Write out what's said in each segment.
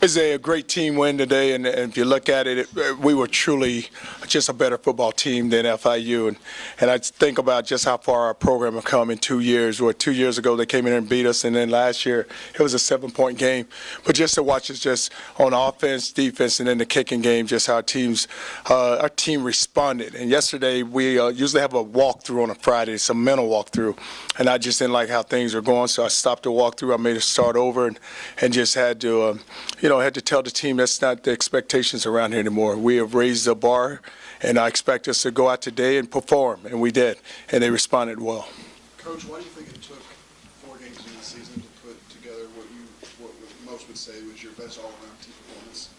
It's a great team win today, and if you look at it, we were truly just a better football team than FIU. And I think about just how far our program has come in 2 years. Where 2 years ago they came in and beat us, and then last year it was a 7-point game. But just to watch us just on offense, defense, and then the kicking game, just how our team responded. And yesterday we usually have a walkthrough on a Friday, it's a mental walkthrough, and I just didn't like how things were going, so I stopped the walkthrough. I made it start over and just had to, I had to tell the team that's not the expectations around here anymore. We have raised the bar, and I expect us to go out today and perform, and we did, and they responded well. Coach, why do you think it took 4 games in the season to put together what most would say was your best all-around team performance?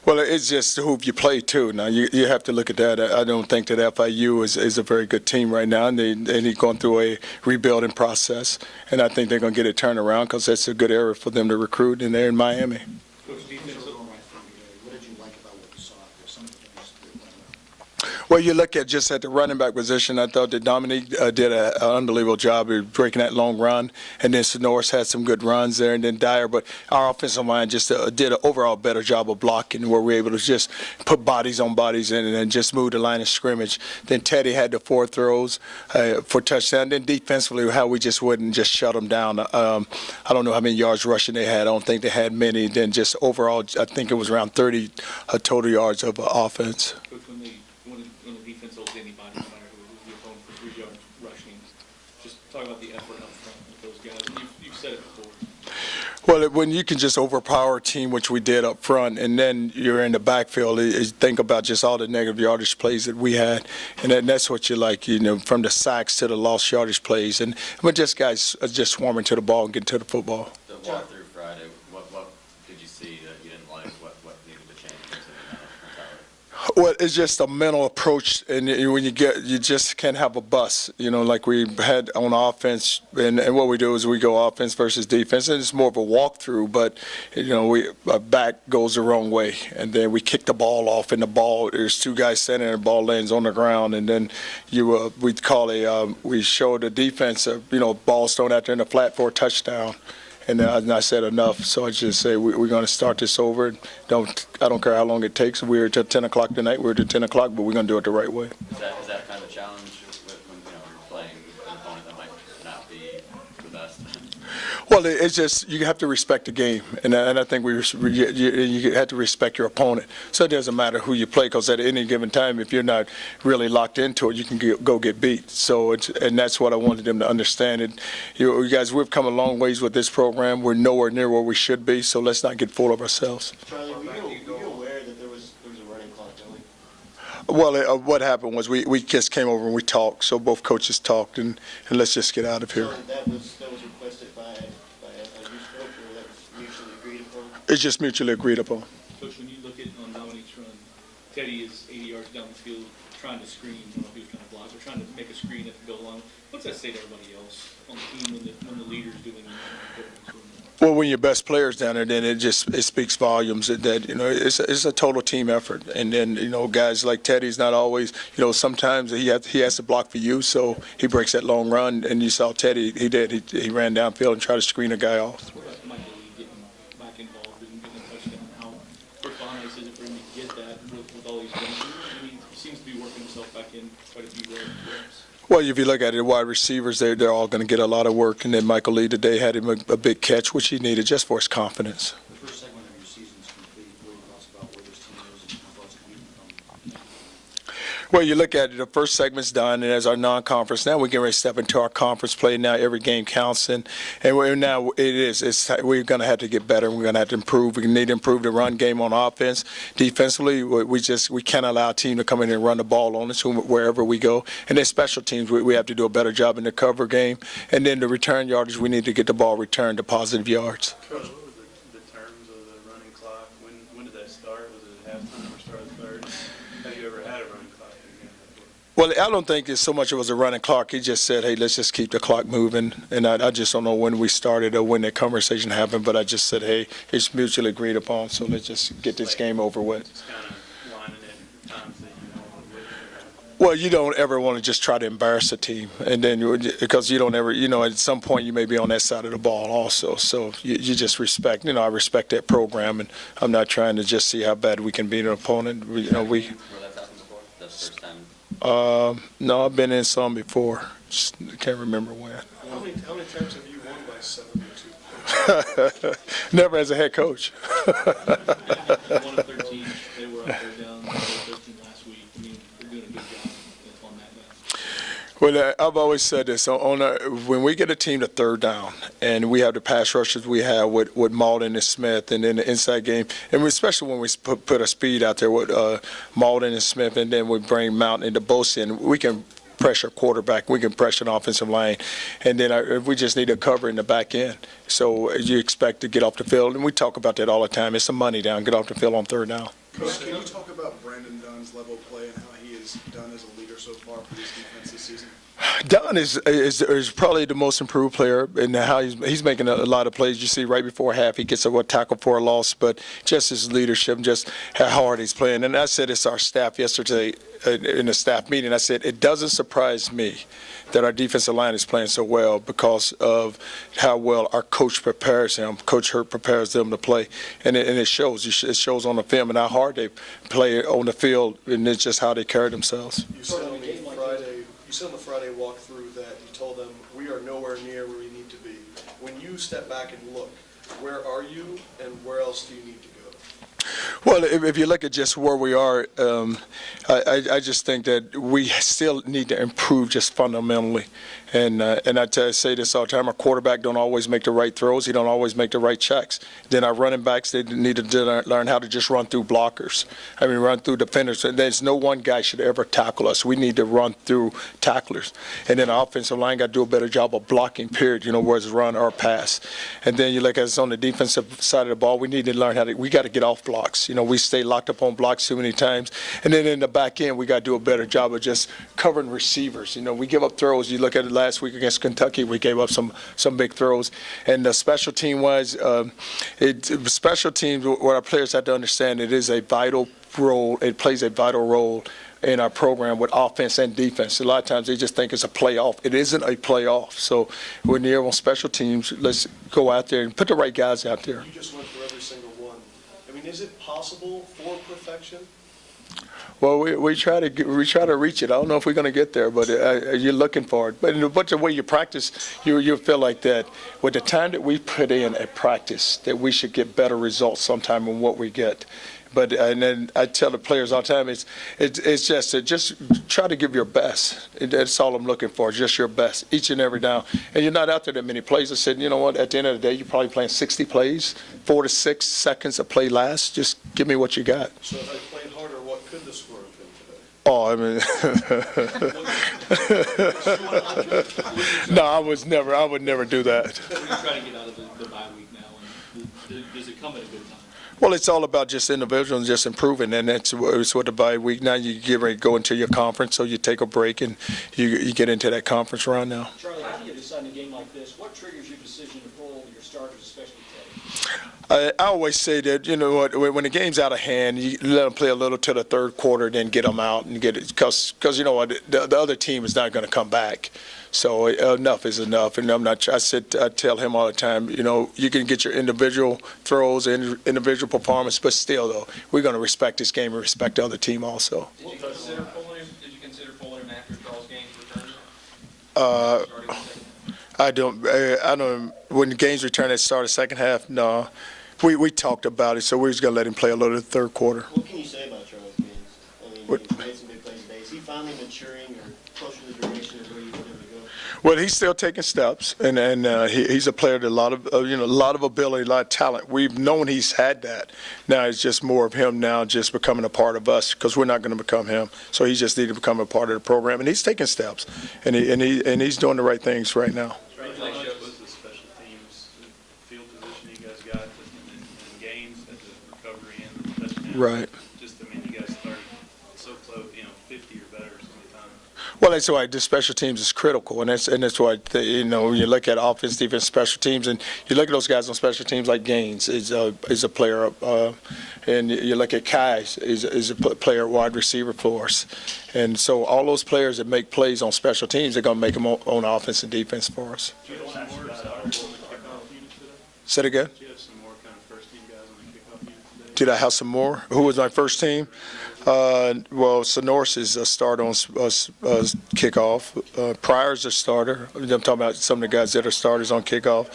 Well, it's just who you play too. Now you have to look at that. I don't think that FIU is a very good team right now, and they're going through a rebuilding process, and I think they're going to get it turned around because that's a good area for them to recruit, and they're in Miami. What did you like about what you saw? Some of the things that went well. Well, you look at just at the running back position, I thought that Dominique did an unbelievable job of breaking that long run, and then Sonoris had some good runs there, and then Dyer. But our offensive line just did an overall better job of blocking, where we were able to just put bodies on bodies in and then just move the line of scrimmage. Then Teddy had the 4 throws for touchdown. Then defensively, how we just wouldn't just shut them down. I don't know how many yards rushing they had. I don't think they had many. Then just overall, I think it was around 30 total yards of offense. When the defense holds anybody, no matter who's the opponent, for 3 yards rushing, just talk about the effort up front with those guys. You've said it before. Well, when you can just overpower a team, which we did up front, and then you're in the backfield, think about just all the negative yardage plays that we had, and that's what you like, from the sacks to the lost yardage plays, but just guys just swarming to the ball and getting to the football. The walkthrough Friday, what did you see that you didn't like? What needed to change in terms of mentality? Well, it's just a mental approach, and when you just can't have a bust, like we had on offense, and what we do is we go offense versus defense, and it's more of a walkthrough, but, our back goes the wrong way, and then we kick the ball off, and there's 2 guys standing there, the ball lands on the ground, and then we show the defense, balls thrown out there in the flat for a touchdown. And I said enough, so I just say we're going to start this over. I don't care how long it takes. We're till 10 o'clock tonight. We're till 10 o'clock, but we're going to do it the right way. Is that kind of a challenge when you're playing an opponent that might not be the best? Well, it's just you have to respect the game, and I think you have to respect your opponent. So it doesn't matter who you play, because at any given time, if you're not really locked into it, you can go get beat. So and that's what I wanted them to understand. And you guys, we've come a long ways with this program. We're nowhere near where we should be. So let's not get full of ourselves. Charlie, were you aware that there was a running clock, Billy? Well, what happened was we just came over and we talked. So both coaches talked, and let's just get out of here. So that was requested by a youth coach, or that was mutually agreed upon? It's just mutually agreed upon. Coach, when you look at on Dominique's run, Teddy is 80 yards down the field trying to screen. I don't know if he was trying to block or trying to make a screen at the goal line. What's that say to everybody else on the team when the leader's doing that? Well, when your best player's down there, then it speaks volumes that it's a total team effort. And then guys like Teddy's not always sometimes he has to block for you, so he breaks that long run. And you saw Teddy, he ran downfield and tried to screen a guy off. What about Michael Lee getting back involved and getting a touchdown? How nice is it for him to get that with all these games? I mean, he seems to be working himself back in quite a few reps. Well, if you look at it, the wide receivers, they're all going to get a lot of work. And then Michael Lee today had him a big catch, which he needed just for his confidence. The first segment of your season is complete. What are your thoughts about where this team is and how far it's coming from? Well, you look at it, the first segment's done, and as our non-conference, now we're getting ready to step into our conference play. Now every game counts, and we're going to have to get better. We're going to have to improve. We need to improve the run game on offense. Defensively, we can't allow a team to come in and run the ball on us wherever we go. And then special teams, we have to do a better job in the cover game. And then the return yardage, we need to get the ball returned to positive yards. Coach, what were the terms of the running clock? When did that start? Was it at halftime or start of the third? Have you ever had a running clock in a game? Well, I don't think it's so much it was a running clock. He just said, hey, let's just keep the clock moving. And I just don't know when we started or when that conversation happened, but I just said, hey, it's mutually agreed upon, so let's just get this game over with. Just kind of lining it times that you know. Well, you don't ever want to just try to embarrass a team, and then because you don't ever, at some point you may be on that side of the ball also. So you just respect, I respect that program, and I'm not trying to just see how bad we can beat an opponent. We. Where that's happened before? That's the first time? No, I've been in some before. Just can't remember when. How many times have you won by 7-2? Never as a head coach. 1 of 13, they were up there down 13 last week. I mean, they're doing a good job on that now. Well, I've always said this. When we get a team to third down, and we have the pass rushers we have with Malden and Smith, and then the inside game, and especially when we put a speed out there with Malden and Smith, and then we bring Mountain into Bosa, and we can pressure quarterback, we can pressure an offensive line, and then we just need to cover in the back end. So you expect to get off the field, and we talk about that all the time. It's a money down, get off the field on third down. Coach, can you talk about Brandon Dunn's level of play and how he has done as a leader so far for this defense this season? Dunn is probably the most improved player, and how he's making a lot of plays. You see right before half, he gets a tackle for a loss, but just his leadership, just how hard he's playing. And I said it's our staff yesterday in the staff meeting. I said it doesn't surprise me that our defensive line is playing so well because of how well our coach prepares him. Coach Hurt prepares them to play, and it shows. It shows on the film and how hard they play on the field, and it's just how they carry themselves. You said on the Friday walkthrough that you told them we are nowhere near where we need to be. When you step back and look, where are you and where else do you need to go? Well, if you look at just where we are, I just think that we still need to improve just fundamentally. And I say this all the time, our quarterback don't always make the right throws. He don't always make the right checks. Then our running backs, they need to learn how to just run through blockers. I mean, run through defenders. There's no one guy should ever tackle us. We need to run through tacklers. And then the offensive line got to do a better job of blocking, period, whether it's run or pass. And then you look at us on the defensive side of the ball, we need to learn we got to get off blocks. We stay locked up on blocks too many times. And then in the back end, we got to do a better job of just covering receivers. We give up throws. You look at it last week against Kentucky, we gave up some big throws. And the special team-wise, special teams, what our players have to understand, it is a vital role. It plays a vital role in our program with offense and defense. A lot of times they just think it's a playoff. It isn't a playoff. So when you're on special teams, let's go out there and put the right guys out there. You just went for every single one. I mean, is it possible for perfection? Well, we try to reach it. I don't know if we're going to get there, but you're looking for it. But the way you practice, you feel like that with the time that we put in at practice, that we should get better results sometime than what we get. But and then I tell the players all the time, it's just try to give your best. That's all I'm looking for, just your best each and every down. And you're not out there that many plays. I said, you know what? At the end of the day, you're probably playing 60 plays, 4 to 6 seconds a play lasts. Just give me what you got. So if they played harder, what could the score have been today? Oh, I mean, no, I would never do that. We're trying to get out of the bye week now, and does it come at a good time? Well, it's all about just individuals just improving, and it's what the bye week. Now you get ready to go into your conference, so you take a break and you get into that conference run now. Charlie, how do you decide in a game like this? What triggers your decision to pull your starters, especially Teddy? I always say that, when the game's out of hand, you let them play a little to the third quarter, then get them out and get it. Because the other team is not going to come back. So enough is enough. And I tell him all the time, you can get your individual throws and individual performance, but still, though, we're going to respect this game and respect the other team also. Did you consider pulling him after Charles Gaines returned? I don't. When the games return at the start of the second half, no. We talked about it, so we're just going to let him play a little of the third quarter. What can you say about Charles Gaines? I mean, he's made some big plays today. Is he finally maturing or closer to the direction of where you want him to go? Well, he's still taking steps, and he's a player with a lot of ability, a lot of talent. We've known he's had that. Now it's just more of him now just becoming a part of us because we're not going to become him. So he just needs to become a part of the program, and he's taking steps, and he's doing the right things right now. Right, like with the special teams, field position you guys got in games at the recovery and the touchdown. Right. You guys started so close, 50 or better so many times. Well, that's why the special teams is critical, and that's why when you look at offense, defense, special teams, and you look at those guys on special teams like Gaines is a player, and you look at Kai is a player wide receiver for us, and so all those players that make plays on special teams, they're going to make them on offense and defense for us. Do you have some more starters on the kickoff unit today? Say it again. Do you have some more kind of first-team guys on the kickoff unit today? Did I have some more? Who was my first team? Well, Sonoris is a starter on kickoff. Pryor's a starter. I'm talking about some of the guys that are starters on kickoff.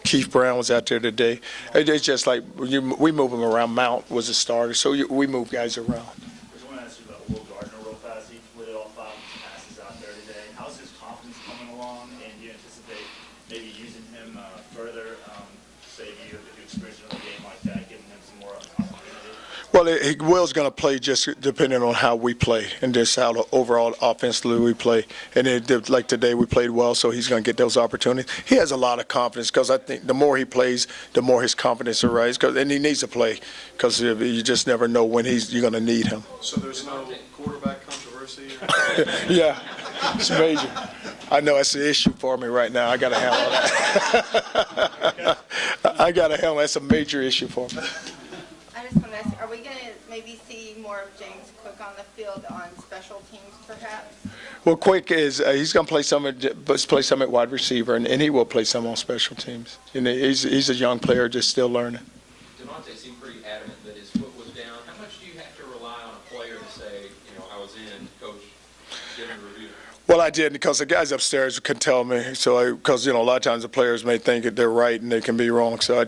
Keith Brown was out there today. It's just like we move them around. Mount was a starter, so we move guys around. I just want to ask you about Will Gardner real fast. He completed all 5 passes out there today. How's his confidence coming along, and do you anticipate maybe using him further, say if you experience another game like that, giving him some more opportunity? Well, Will's going to play just depending on how we play and just how the overall offensively we play. And like today, we played well, so he's going to get those opportunities. He has a lot of confidence because I think the more he plays, the more his confidence will rise. And he needs to play because you just never know when you're going to need him. So there's no quarterback controversy? Yeah, it's major. I know it's an issue for me right now. I got to handle that. That's a major issue for me. I just want to ask, are we going to maybe see more of James Cook on the field on special teams, perhaps? Well, Quick is he's going to play some at wide receiver, and he will play some on special teams. And he's a young player, just still learning. Devontae seemed pretty adamant that his foot was down. How much do you have to rely on a player to say, I was in, coach, give me a review? Well, I did because the guys upstairs can tell me. So, because a lot of times the players may think that they're right and they can be wrong. So I